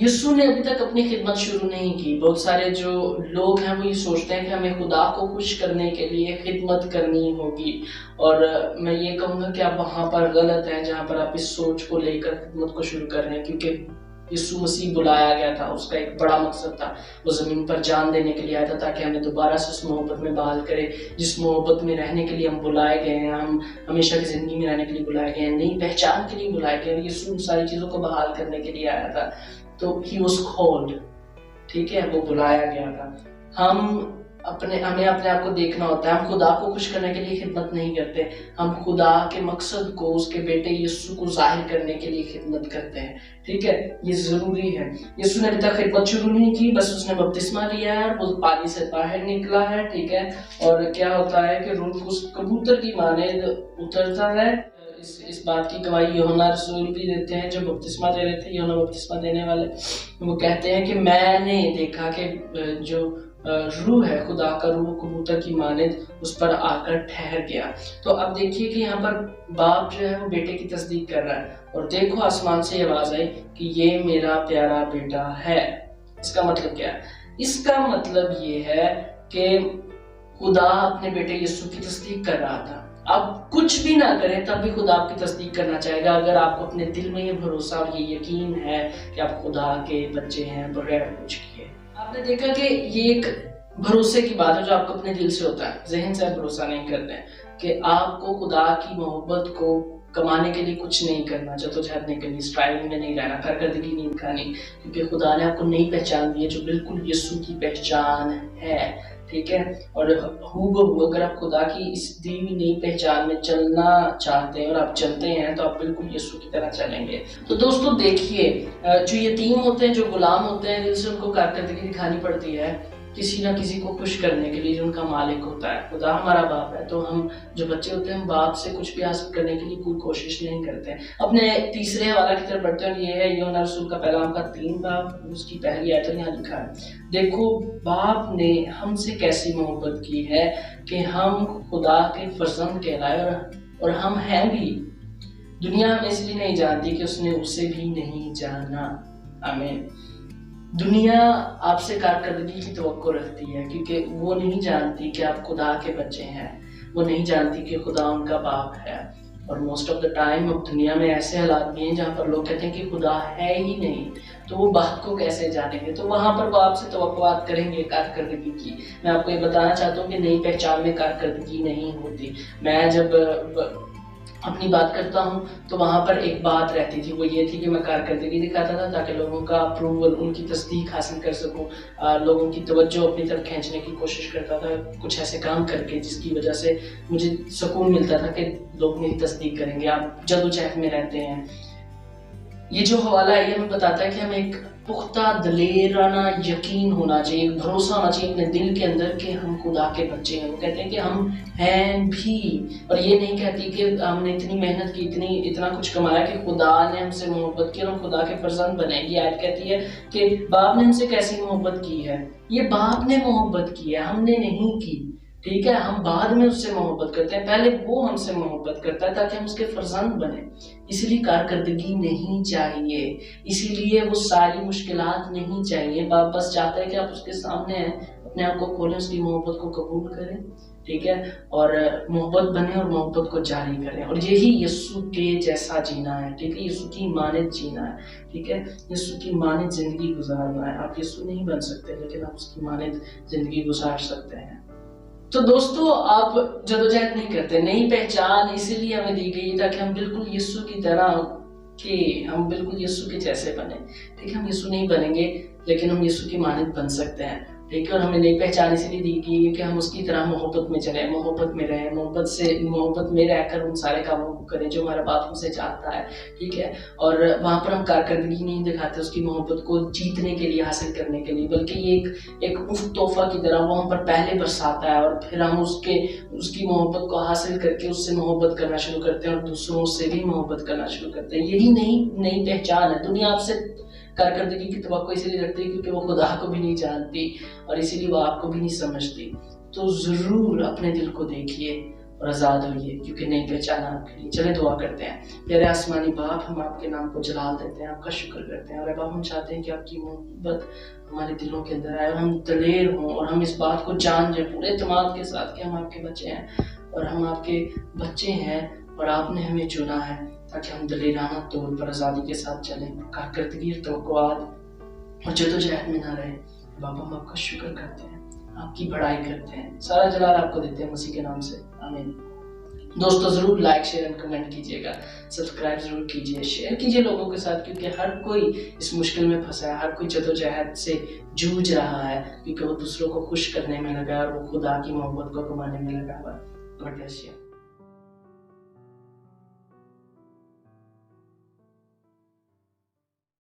یسوع نے ابھی تک اپنی خدمت شروع نہیں کی. بہت سارے جو لوگ ہیں وہ یہ سوچتے ہیں کہ ہمیں خدا کو خوش کرنے کے لیے خدمت کرنی ہوگی، اور میں یہ کہوں گا کہ آپ وہاں پر غلط ہیں جہاں پر آپ اس سوچ کو لے کر خدمت کو شروع کر رہے ہیں. کیونکہ یسوع مسیح بلایا گیا تھا، اس کا ایک بڑا مقصد تھا. وہ زمین پر جان دینے کے لیے آیا تھا تاکہ ہمیں دوبارہ سے اس محبت میں بحال کرے، جس محبت میں رہنے کے لیے ہم بلائے گئے ہیں، ہم ہمیشہ کی زندگی میں رہنے کے لیے بلائے گئے ہیں، نئی پہچان کے لیے بلائے گئے ہیں. یسوع ساری چیزوں کو بحال کرنے کے لیے آیا تھا. تو he was called، ٹھیک ہے، وہ بلایا گیا تھا. ہمیں اپنے آپ کو دیکھنا ہوتا ہے. ہم خدا کو خوش کرنے کے لیے خدمت نہیں کرتے، ہم خدا کے مقصد کو، اس کے بیٹے یسوع کو ظاہر کرنے کے لیے خدمت کرتے ہیں. ٹھیک ہے، یہ ضروری ہے. یسوع نے ابھی تک خدمت شروع نہیں کی، بس اس نے بپتسمہ لیا ہے، وہ پانی سے باہر نکلا ہے. ٹھیک ہے، اور کیا ہوتا ہے کہ روح القدس کبوتر کی مانند اترتا ہے. اس بات کی گواہی یوحنا رسول بھی دیتے ہیں، جو بپتسمہ دے رہے تھے، یوحنا بپتسمہ دینے والے. وہ کہتے ہیں کہ میں نے دیکھا کہ جو روح ہے، خدا کا روح کبوتر کی مانند اس پر آ کر ٹھہر گیا. تو اب دیکھیے کہ یہاں پر باپ جو ہے وہ بیٹے کی تصدیق کر رہا ہے، اور دیکھو آسمان سے آواز آئی کہ یہ میرا پیارا بیٹا ہے. اس کا مطلب کیا ہے؟ اس کا مطلب یہ ہے کہ خدا اپنے بیٹے یسوع کی تصدیق کر رہا تھا. آپ کچھ بھی نہ کریں تب بھی خدا آپ کی تصدیق کرنا چاہے گا، اگر آپ کو اپنے دل میں یہ بھروسہ اور یہ یقین ہے کہ آپ خدا کے بچے ہیں بغیر کچھ کیے. آپ نے دیکھا کہ یہ ایک بھروسے کی بات ہے جو آپ کو اپنے دل سے ہوتا ہے، ذہن سے بھروسہ نہیں کرتے ہیں، کہ آپ کو خدا کی محبت کو کمانے کے لیے کچھ نہیں کرنا، جدوجہد نہیں کرنی، اسٹرائیونگ میں نہیں رہنا، کارکردگی نہیں دکھانی، کیونکہ خدا نے آپ کو نئی پہچان دی ہے جو بالکل یسوع کی پہچان ہے. ٹھیک ہے، اور اگر آپ خدا کی اس دی ہوئی نئی پہچان میں چلنا چاہتے ہیں اور آپ چلتے ہیں تو آپ بالکل یسوع کی طرح چلیں گے. تو دوستو دیکھیے، جو یتیم ہوتے ہیں، جو غلام ہوتے ہیں، دل سے ان کو کارکردگی دکھانی پڑتی ہے کسی نہ کسی کو خوش کرنے کے لیے جو ان کا مالک ہوتا ہے. خدا ہمارا باپ ہے، تو ہم جو بچے ہوتے ہیں ہم باپ سے کچھ بھی حاصل کرنے کے لیے کوئی کوشش نہیں کرتے. اپنے تیسرے حوالہ کی طرف بڑھتے ہیں، یہ ہے یوحنا رسول کا پیغام کا 3 باب، اس کی پہلی آیت یہاں لکھا ہے. دیکھو باپ نے ہم سے کیسی محبت کی ہے کہ ہم خدا کے فرزند کہلائے، اور ہم ہیں بھی. دنیا ہمیں اس لیے نہیں جانتی کہ اس نے اسے بھی نہیں جانا. آمین. دنیا آپ سے کارکردگی کی توقع رکھتی ہے کیونکہ وہ نہیں جانتی کہ آپ خدا کے بچے ہیں، وہ نہیں جانتی کہ خدا ان کا باپ ہے. اور موسٹ آف دا ٹائم اب دنیا میں ایسے حالات بھی ہیں جہاں پر لوگ کہتے ہیں کہ خدا ہے ہی نہیں، تو وہ باپ کو کیسے جانیں گے؟ تو وہاں پر وہ آپ سے توقعات کریں گے کارکردگی کی. میں آپ کو یہ بتانا چاہتا ہوں کہ نئی پہچان میں کارکردگی نہیں ہوتی. میں جب اپنی بات کرتا ہوں تو وہاں پر ایک بات رہتی تھی، وہ یہ تھی کہ میں کارکردگی دکھاتا تھا تاکہ لوگوں کا اپروول، ان کی تصدیق حاصل کر سکوں، لوگوں کی توجہ اپنی طرف کھینچنے کی کوشش کرتا تھا کچھ ایسے کام کر کے جس کی وجہ سے مجھے سکون ملتا تھا کہ لوگ میری تصدیق کریں گے. آپ جدوجہد میں رہتے ہیں. یہ جو حوالہ ہے یہ ہمیں بتاتا ہے کہ ہمیں ایک پختہ دلیرانہ یقین ہونا چاہیے، ایک بھروسہ ہونا چاہیے اپنے دل کے اندر کہ ہم خدا کے بچے ہیں. وہ کہتے ہیں کہ ہم ہیں بھی، اور یہ نہیں کہتی کہ ہم نے اتنی محنت کی، اتنا کچھ کمایا کہ خدا نے ہم سے محبت کی اور ہم خدا کے فرزند بنے. یہ آیت کہتی ہے کہ باپ نے ہم سے کیسی محبت کی ہے. یہ باپ نے محبت کی ہے، ہم نے نہیں کی. ٹھیک ہے، ہم بعد میں اس سے محبت کرتے ہیں، پہلے وہ ہم سے محبت کرتا ہے تاکہ ہم اس کے فرزند بنیں. اسی لیے کارکردگی نہیں چاہیے، اسی لیے وہ ساری مشکلات نہیں چاہیے. باپ بس چاہتا ہے کہ آپ اس کے سامنے ہیں، اپنے آپ کو کھولیں، اس کی محبت کو قبول کریں. ٹھیک ہے، اور محبت بنیں اور محبت کو جاری کریں. اور یہی یسوع کے جیسا جینا ہے. ٹھیک ہے، یسوع کی مانند جینا ہے. ٹھیک ہے، یسوع کی مانند زندگی گزارنا ہے. آپ یسوع نہیں بن سکتے لیکن آپ اس کی مانند زندگی گزار سکتے ہیں. تو دوستو آپ جدوجہد نہیں کرتے. نئی پہچان اسی لیے ہمیں دی گئی تاکہ ہم بالکل یسوع کی طرح کہ ہم بالکل یسوع کے جیسے بنیں. ٹھیک ہے، ہم یسوع نہیں بنیں گے لیکن ہم یسوع کی مانند بن سکتے ہیں. ٹھیک ہے، اور ہمیں نئی پہچان اسی لیے دی گئی ہے کہ ہم اس کی طرح محبت میں چلیں، محبت میں رہیں، محبت میں رہ کر ان سارے کاموں کو کریں جو ہمارا باپ ہم سے چاہتا ہے. ٹھیک ہے، اور وہاں پر ہم کارکردگی نہیں دکھاتے اس کی محبت کو جیتنے کے لیے، حاصل کرنے کے لیے، بلکہ یہ ایک مفت تحفہ کی طرح وہ ہم پر پہلے برساتا ہے اور پھر ہم اس کی محبت کو حاصل کر کے اس سے محبت کرنا شروع کرتے ہیں اور دوسروں سے بھی محبت کرنا شروع کرتے ہیں. یہی نئی پہچان ہے. دنیا آپ سے کارکردگی کی توقع اسی لیے رکھتی ہے کیونکہ وہ خدا کو بھی نہیں جانتی اور اسی لیے وہ آپ کو بھی نہیں سمجھتی. تو ضرور اپنے دل کو دیکھیے اور آزاد ہوئیے، کیونکہ نئی پہچان آپ کے لیے۔ چلے دعا کرتے ہیں۔ پیارے آسمانی باپ، ہم آپ کے نام کو جلال دیتے ہیں، آپ کا شکر کرتے ہیں، اور اب ہم چاہتے ہیں کہ آپ کی محبت ہمارے دلوں کے اندر آئے اور ہم دلیر ہوں، اور ہم اس بات کو جان جائیں پورے اعتماد کے ساتھ کہ ہم آپ کے بچے ہیں، اور ہم آپ کے بچے ہیں، اور آپ نے ہمیں چنا ہے تاکہ ہم دلیرانہ طور پر آزادی کے ساتھ چلیں، کارکردگی، توقعات اور جدوجہد میں نہ رہیں۔ بابا ہم آپ کا شکر کرتے ہیں، آپ کی بڑائی کرتے ہیں، سارا جلال آپ کو دیتے ہیں مسیح کے نام سے، آمین۔ دوستو ضرور لائک، شیئر اور کمنٹ کیجیے گا، سبسکرائب ضرور کیجیے، شیئر کیجیے لوگوں کے ساتھ، کیونکہ ہر کوئی اس مشکل میں پھنسا ہے، ہر کوئی جدوجہد سے جوجھ رہا ہے، کیونکہ وہ دوسروں کو خوش کرنے میں لگا ہے اور وہ خدا کی محبت کو کمانے میں لگا ہوا ہے۔ God bless you.